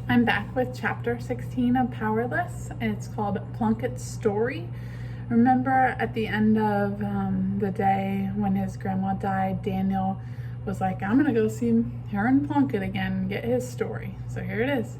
I'm back with chapter 16 of Powerless, and it's called Plunkett's Story. Remember at the end of the day when his grandma died, Daniel was like, I'm going to go see her and Plunkett again and get his story. So here it is.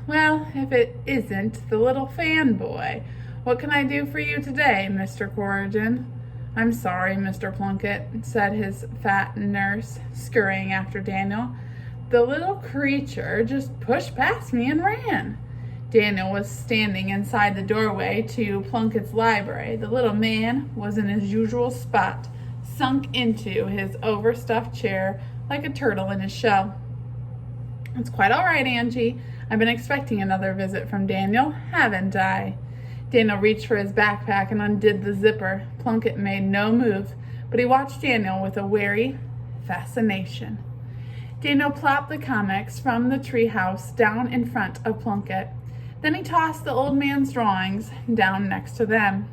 Well, if it isn't the little fanboy. What can I do for you today, Mr. Corrigan? I'm sorry, Mr. Plunkett, said his fat nurse, scurrying after Daniel. The little creature just pushed past me and ran. Daniel was standing inside the doorway to Plunkett's library. The little man was in his usual spot, sunk into his overstuffed chair like a turtle in his shell. It's quite all right, Angie. I've been expecting another visit from Daniel, haven't I? Daniel reached for his backpack and undid the zipper. Plunkett made no move, but he watched Daniel with a wary fascination. Daniel plopped the comics from the treehouse down in front of Plunkett. Then he tossed the old man's drawings down next to them.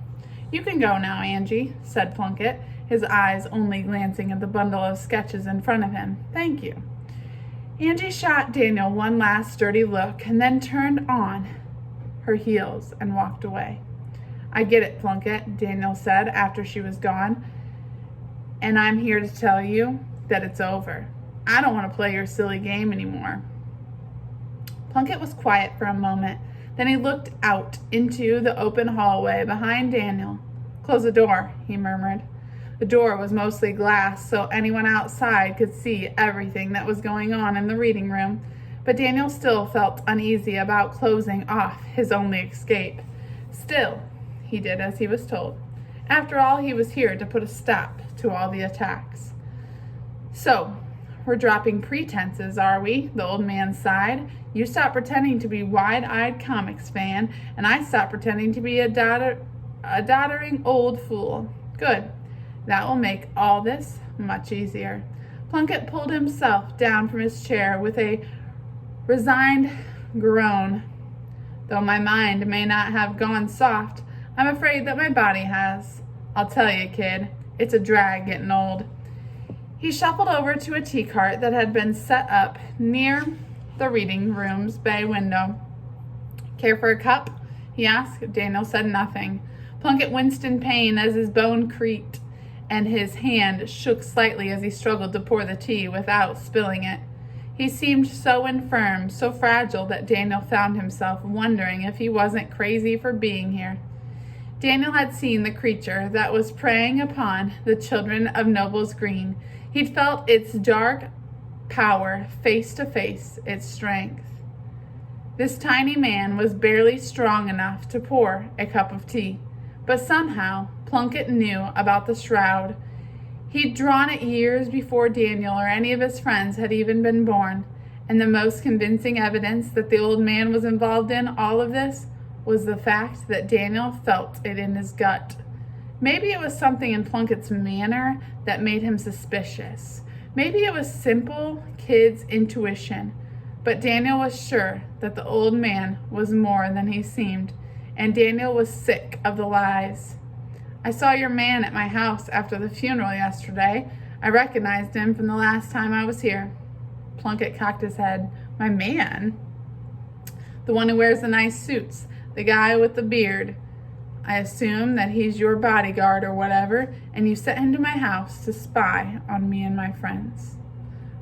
You can go now, Angie, said Plunkett, his eyes only glancing at the bundle of sketches in front of him. Thank you. Angie shot Daniel one last dirty look and then turned on her heels and walked away. I get it, Plunkett, Daniel said after she was gone, and I'm here to tell you that it's over. I don't want to play your silly game anymore. Plunkett was quiet for a moment. Then he looked out into the open hallway behind Daniel. Close the door, he murmured. The door was mostly glass, so anyone outside could see everything that was going on in the reading room. But Daniel still felt uneasy about closing off his only escape. Still, he did as he was told. After all, he was here to put a stop to all the attacks. So, we're dropping pretenses, are we? The old man sighed. You stop pretending to be wide-eyed comics fan, and I stop pretending to be a doddering old fool. Good. That will make all this much easier. Plunkett pulled himself down from his chair with a resigned groan. Though my mind may not have gone soft, I'm afraid that my body has. I'll tell you, kid, it's a drag getting old. He shuffled over to a tea cart that had been set up near the reading room's bay window. Care for a cup? He asked. Daniel said nothing. Plunkett winced in pain as his bone creaked, and his hand shook slightly as he struggled to pour the tea without spilling it. He seemed so infirm, so fragile, that Daniel found himself wondering if he wasn't crazy for being here. Daniel had seen the creature that was preying upon the children of Noble's Green. He'd felt its dark power face to face, its strength. This tiny man was barely strong enough to pour a cup of tea, but somehow Plunkett knew about the shroud. He'd drawn it years before Daniel or any of his friends had even been born, and the most convincing evidence that the old man was involved in all of this was the fact that Daniel felt it in his gut. Maybe it was something in Plunkett's manner that made him suspicious. Maybe it was simple kid's intuition, but Daniel was sure that the old man was more than he seemed, and Daniel was sick of the lies. I saw your man at my house after the funeral yesterday. I recognized him from the last time I was here. Plunkett cocked his head. My man? The one who wears the nice suits, the guy with the beard. I assume that he's your bodyguard or whatever, and you sent him to my house to spy on me and my friends.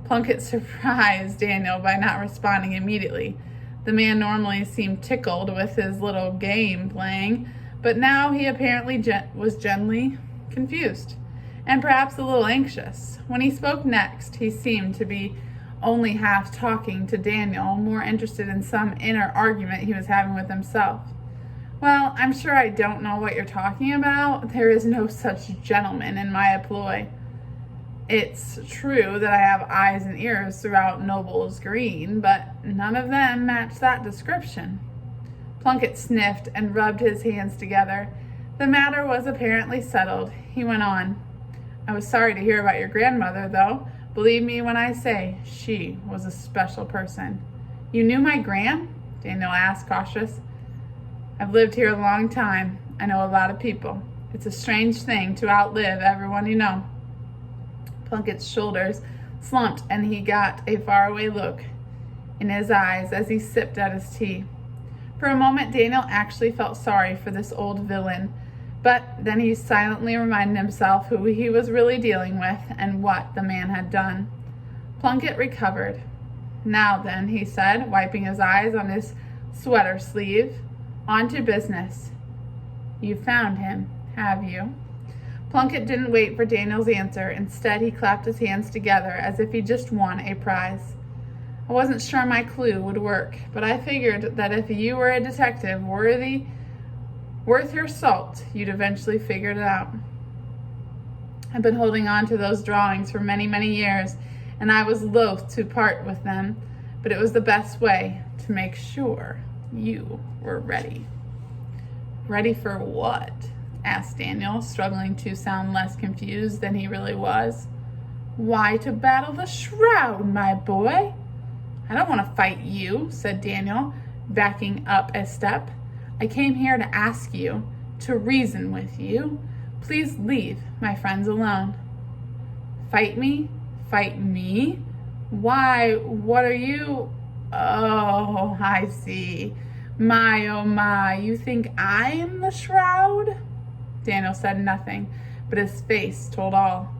Plunkett surprised Daniel by not responding immediately. The man normally seemed tickled with his little game playing, but now he apparently was gently confused, and perhaps a little anxious. When he spoke next, he seemed to be only half talking to Daniel, more interested in some inner argument he was having with himself. Well, I'm sure I don't know what you're talking about. There is no such gentleman in my employ. It's true that I have eyes and ears throughout Noble's Green, but none of them match that description. Plunkett sniffed and rubbed his hands together. The matter was apparently settled. He went on. I was sorry to hear about your grandmother, though. Believe me when I say she was a special person. You knew my gran? Daniel asked, cautious. I've lived here a long time. I know a lot of people. It's a strange thing to outlive everyone you know. Plunkett's shoulders slumped and he got a faraway look. in his eyes as he sipped at his tea. For a moment, Daniel actually felt sorry for this old villain, but then he silently reminded himself who he was really dealing with and what the man had done. Plunkett recovered. "Now then," he said, wiping his eyes on his sweater sleeve, "on to business. You found him, have you?" Plunkett didn't wait for Daniel's answer. Instead, he clapped his hands together as if he just won a prize. "I wasn't sure my clue would work, but I figured that if you were a detective worth your salt, you'd eventually figure it out. I've been holding on to those drawings for many, many years, and I was loath to part with them, but it was the best way to make sure you were ready." "Ready for what?" asked Daniel, struggling to sound less confused than he really was. "Why, to battle the Shroud, my boy." "I don't want to fight you," said Daniel, backing up a step. "I came here to ask you, to reason with you. Please leave my friends alone." "Fight me? Fight me? Why, what are you? Oh, I see. My, oh my, you think I'm the Shroud?" Daniel said nothing, but his face told all.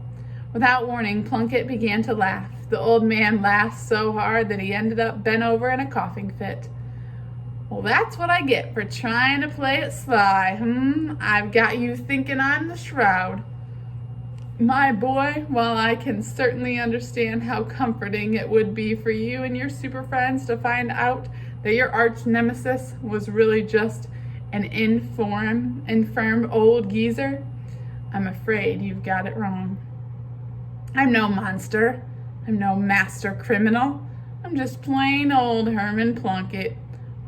Without warning, Plunkett began to laugh. The old man laughed so hard that he ended up bent over in a coughing fit. "Well, that's what I get for trying to play it sly, I've got you thinking I'm the Shroud. My boy, while I can certainly understand how comforting it would be for you and your super friends to find out that your arch nemesis was really just an infirm old geezer, I'm afraid you've got it wrong. I'm no monster. I'm no master criminal. I'm just plain old Herman Plunkett,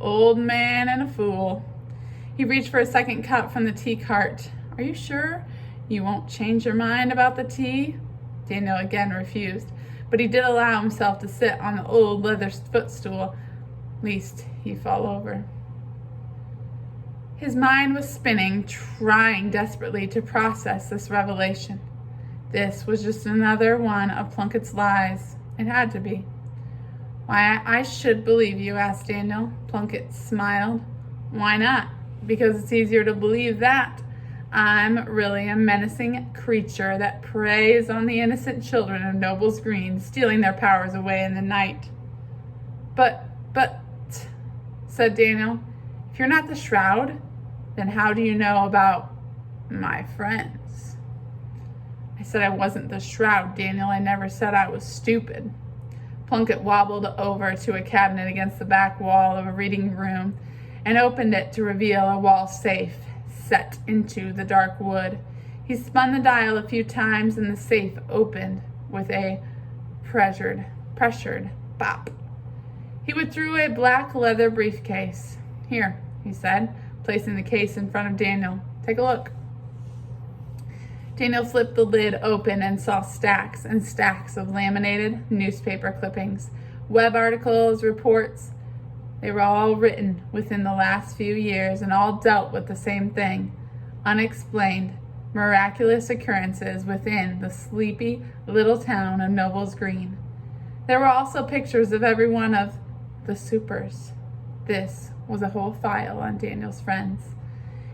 old man and a fool." He reached for a second cup from the tea cart. "Are you sure you won't change your mind about the tea?" Daniel again refused, but he did allow himself to sit on the old leather footstool, lest he fall over. His mind was spinning, trying desperately to process this revelation. This was just another one of Plunkett's lies. It had to be. "Why, I should believe you," asked Daniel. Plunkett smiled. "Why not?" "Because it's easier to believe that I'm really a menacing creature that preys on the innocent children of Noble's Green, stealing their powers away in the night." But, said Daniel, "if you're not the Shroud, then how do you know about my friends?" "I said I wasn't the Shroud, Daniel. I never said I was stupid." Plunkett wobbled over to a cabinet against the back wall of a reading room and opened it to reveal a wall safe set into the dark wood. He spun the dial a few times and the safe opened with a pressured bop. He withdrew a black leather briefcase. "Here," he said, placing the case in front of Daniel. "Take a look." Daniel flipped the lid open and saw stacks and stacks of laminated newspaper clippings, web articles, reports. They were all written within the last few years and all dealt with the same thing: unexplained, miraculous occurrences within the sleepy little town of Noble's Green. There were also pictures of every one of the supers. This was a whole file on Daniel's friends.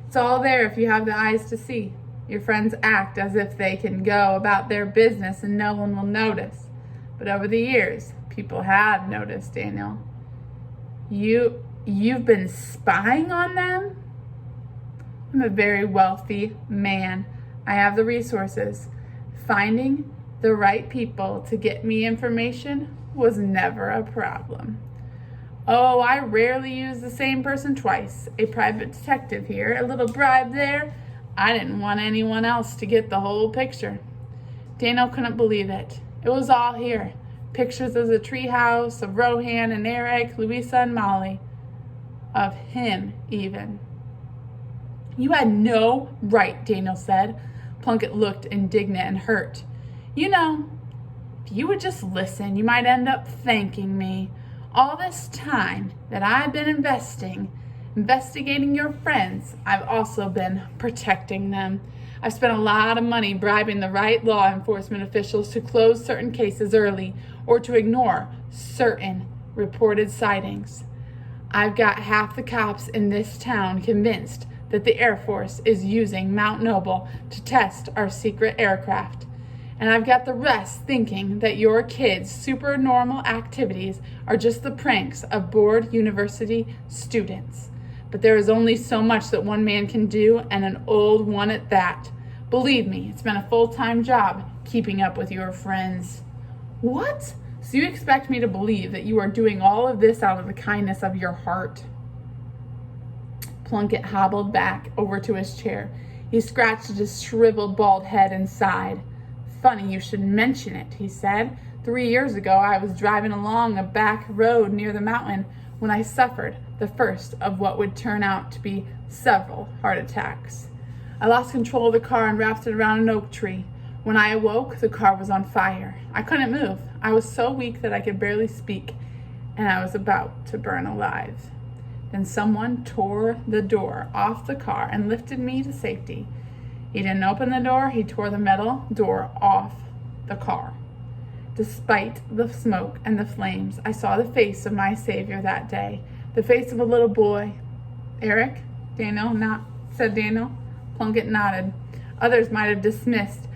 It's all there if you have the eyes to see. Your friends act as if they can go about their business and no one will notice. But over the years, people have noticed, Daniel. You've been spying on them? I'm a very wealthy man. I have the resources. Finding the right people to get me information was never a problem. Oh, I rarely use the same person twice. A private detective here, a little bribe there. I didn't want anyone else to get the whole picture." Daniel couldn't believe it. It was all here. Pictures of the treehouse, of Rohan and Eric, Louisa and Molly. Of him, even. "You had no right," Daniel said. Plunkett looked indignant and hurt. "You know, if you would just listen, you might end up thanking me. All this time that I've been investigating your friends, I've also been protecting them. I've spent a lot of money bribing the right law enforcement officials to close certain cases early or to ignore certain reported sightings. I've got half the cops in this town convinced that the Air Force is using Mount Noble to test our secret aircraft. And I've got the rest thinking that your kids' supernormal activities are just the pranks of bored university students. But there is only so much that one man can do, and an old one at that. Believe me, it's been a full-time job keeping up with your friends. What? So you expect me to believe that you are doing all of this out of the kindness of your heart? Plunkett hobbled back over to his chair. He scratched his shriveled bald head and sighed. Funny you should mention it, he said. 3 years ago, I was driving along a back road near the mountain when I suffered the first of what would turn out to be several heart attacks. I lost control of the car and wrapped it around an oak tree. When I awoke, the car was on fire. I couldn't move. I was so weak that I could barely speak, and I was about to burn alive. Then someone tore the door off the car and lifted me to safety. He didn't open the door, he tore the metal door off the car. Despite the smoke and the flames, I saw the face of my Savior that day, the face of a little boy. Eric? Said Daniel. Plunkett nodded. Others might have dismissed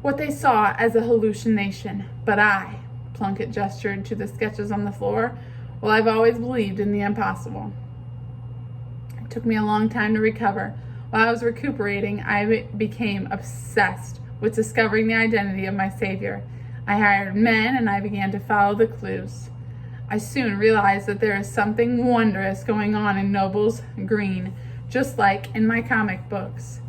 what they saw as a hallucination, but I, Plunkett gestured to the sketches on the floor, well, I've always believed in the impossible. It took me a long time to recover. While I was recuperating, I became obsessed with discovering the identity of my Savior. I hired men and I began to follow the clues. I soon realized that there is something wondrous going on in Noble's Green, just like in my comic books.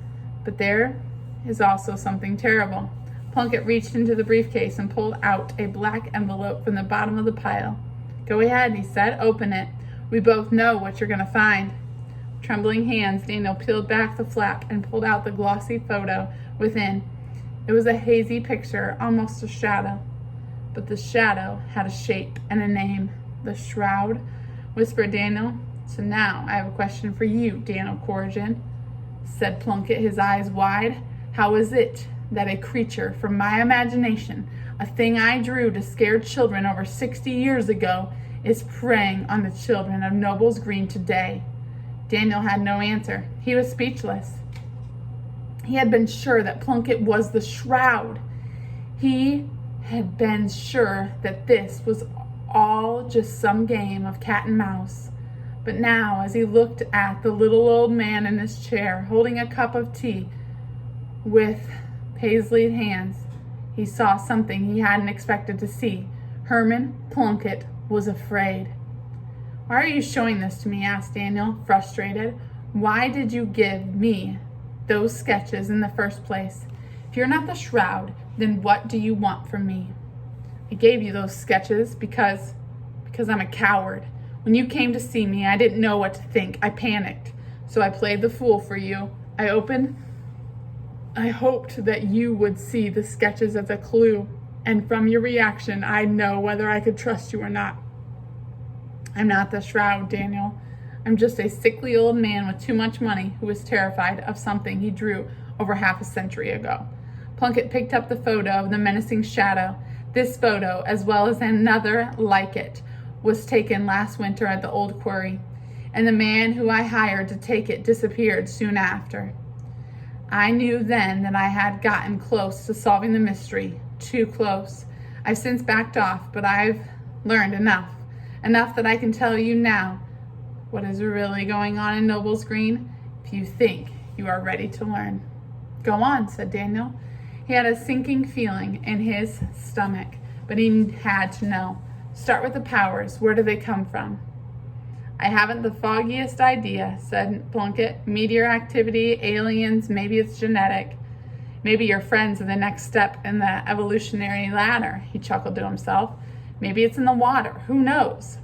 But there is also something terrible. Plunkett reached into the briefcase and pulled out a black envelope from the bottom of the pile. Go ahead, he said. Open it. We both know what you're going to find. Trembling hands, Daniel peeled back the flap and pulled out the glossy photo within. It was a hazy picture, almost a shadow. But the shadow had a shape and a name. The Shroud, whispered Daniel. So now I have a question for you, Daniel Corrigan, said Plunkett, his eyes wide. How is it that a creature from my imagination, a thing I drew to scare children over 60 years ago, is preying on the children of Noble's Green today? Daniel had no answer. He was speechless. He had been sure that Plunkett was the Shroud. He had been sure that this was all just some game of cat and mouse. But now, as he looked at the little old man in his chair, holding a cup of tea with paisleyed hands, he saw something he hadn't expected to see. Herman Plunkett was afraid. Why are you showing this to me? Asked Daniel, frustrated. Why did you give me those sketches in the first place? If you're not the Shroud, then what do you want from me? I gave you those sketches because I'm a coward. When you came to see me, I didn't know what to think. I panicked. So I played the fool for you. I hoped that you would see the sketches as a clue. And from your reaction, I'd know whether I could trust you or not. I'm not the Shroud, Daniel. I'm just a sickly old man with too much money who is terrified of something he drew over half a century ago. Plunkett picked up the photo of the menacing shadow. This photo, as well as another like it, was taken last winter at the old quarry, and the man who I hired to take it disappeared soon after. I knew then that I had gotten close to solving the mystery, too close. I've since backed off, but I've learned enough that I can tell you now what is really going on in Noble's Green, if you think you are ready to learn. Go on, said Daniel. He had a sinking feeling in his stomach, but he had to know. Start with the powers. Where do they come from? I haven't the foggiest idea, said Plunkett. Meteor activity, aliens, maybe it's genetic. Maybe your friends are the next step in the evolutionary ladder, he chuckled to himself. Maybe it's in the water. Who knows?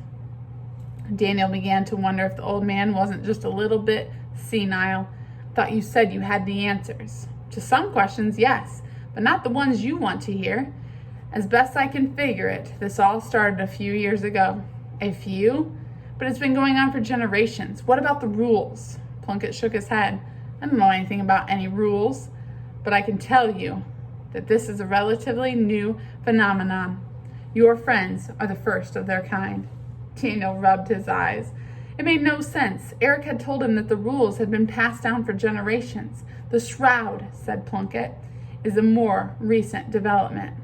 Daniel began to wonder if the old man wasn't just a little bit senile. Thought you said you had the answers. To some questions, yes, but not the ones you want to hear. As best I can figure it, this all started a few years ago. A few? But it's been going on for generations. What about the rules? Plunkett shook his head. I don't know anything about any rules, but I can tell you that this is a relatively new phenomenon. Your friends are the first of their kind. Daniel rubbed his eyes. It made no sense. Eric had told him that the rules had been passed down for generations. The shroud, said Plunkett, is a more recent development.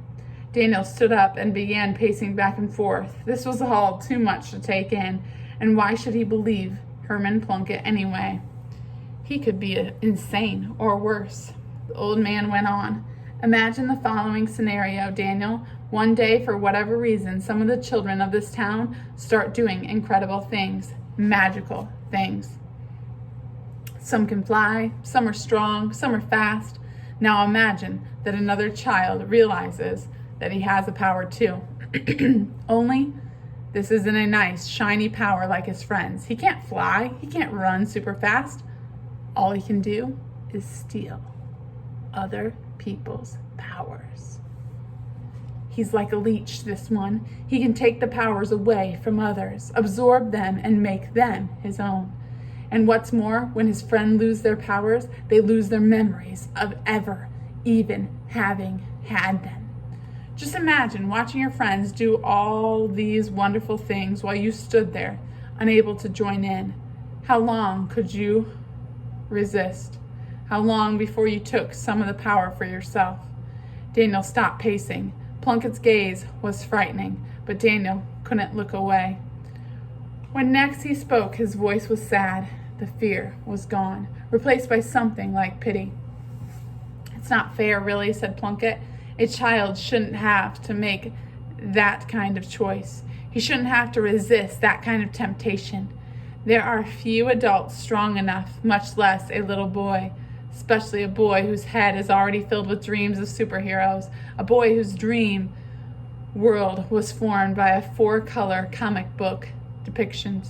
Daniel stood up and began pacing back and forth. This was all too much to take in, and why should he believe Herman Plunkett anyway? He could be insane or worse. The old man went on. Imagine the following scenario, Daniel. One day, for whatever reason, some of the children of this town start doing incredible things, magical things. Some can fly, some are strong, some are fast. Now imagine that another child realizes that he has a power too. Only this isn't a nice, shiny power like his friends. He can't fly, he can't run super fast. All he can do is steal other people's powers. He's like a leech, this one. He can take the powers away from others, absorb them, and make them his own. And what's more, when his friends lose their powers, they lose their memories of ever even having had them. Just imagine watching your friends do all these wonderful things while you stood there, unable to join in. How long could you resist? How long before you took some of the power for yourself? Daniel stopped pacing. Plunkett's gaze was frightening, but Daniel couldn't look away. When next he spoke, his voice was sad. The fear was gone, replaced by something like pity. It's not fair, really, said Plunkett. A child shouldn't have to make that kind of choice. He shouldn't have to resist that kind of temptation. There are few adults strong enough, much less a little boy, especially a boy whose head is already filled with dreams of superheroes, a boy whose dream world was formed by a 4-color comic book depictions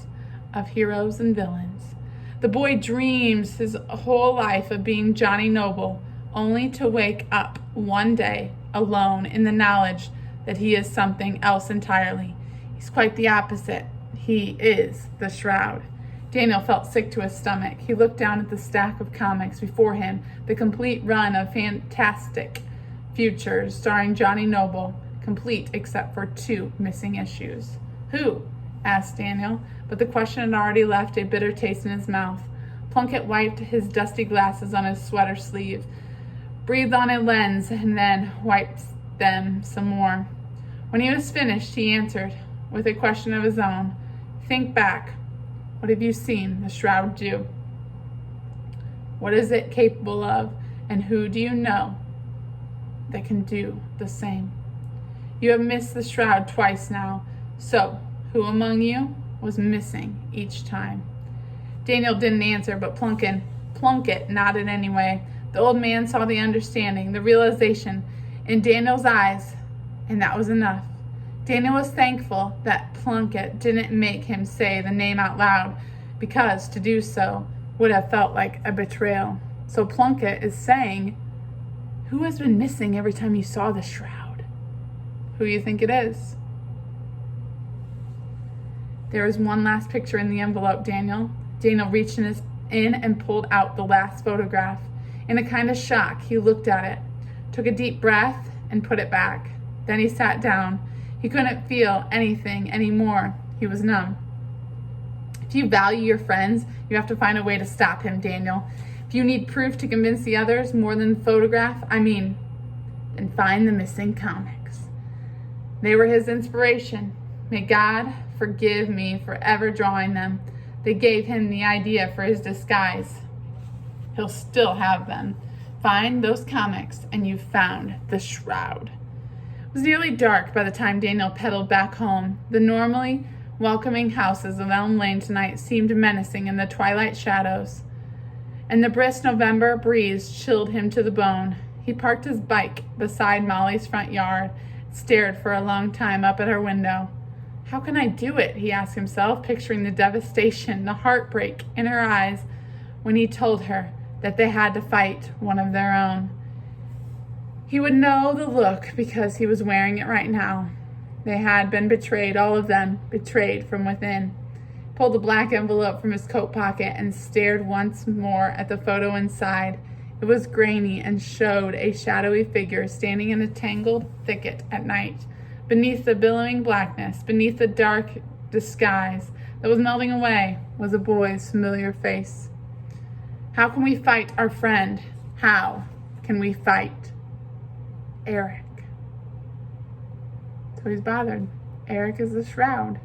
of heroes and villains. The boy dreams his whole life of being Johnny Noble, only to wake up one day alone in the knowledge that he is something else entirely. He's quite the opposite. He is the shroud. Daniel felt sick to his stomach. He looked down at the stack of comics before him, the complete run of Fantastic Futures starring Johnny Noble, complete except for 2 missing issues. Who? Asked Daniel, but the question had already left a bitter taste in his mouth. Plunkett wiped his dusty glasses on his sweater sleeve, breathed on a lens, and then wiped them some more. When he was finished, he answered, with a question of his own. Think back. What have you seen the shroud do? What is it capable of, and who do you know that can do the same? You have missed the shroud twice now, so who among you was missing each time? Daniel didn't answer, but Plunkett nodded anyway. The old man saw the understanding, the realization in Daniel's eyes, and that was enough. Daniel was thankful that Plunkett didn't make him say the name out loud, because to do so would have felt like a betrayal. So Plunkett is saying, who has been missing every time you saw the shroud? Who do you think it is? There was one last picture in the envelope, Daniel. Daniel reached in and pulled out the last photograph. In a kind of shock, he looked at it, took a deep breath, and put it back. Then he sat down. He couldn't feel anything anymore. He was numb. If you value your friends, you have to find a way to stop him, Daniel. If you need proof to convince the others more than the photograph, then find the missing comics. They were his inspiration. May God forgive me for ever drawing them. They gave him the idea for his disguise. He'll still have them. Find those comics and you've found the shroud. It was nearly dark by the time Daniel pedaled back home. The normally welcoming houses of Elm Lane tonight seemed menacing in the twilight shadows, and the brisk November breeze chilled him to the bone. He parked his bike beside Molly's front yard, stared for a long time up at her window. How can I do it? He asked himself, picturing the devastation, the heartbreak in her eyes when he told her that they had to fight one of their own. He would know the look because he was wearing it right now. They had been betrayed, all of them, betrayed from within. He pulled the black envelope from his coat pocket and stared once more at the photo inside. It was grainy and showed a shadowy figure standing in a tangled thicket at night. Beneath the billowing blackness, beneath the dark disguise that was melting away was a boy's familiar face. How can we fight our friend? How can we fight Eric? So he's bothered. Eric is the shroud.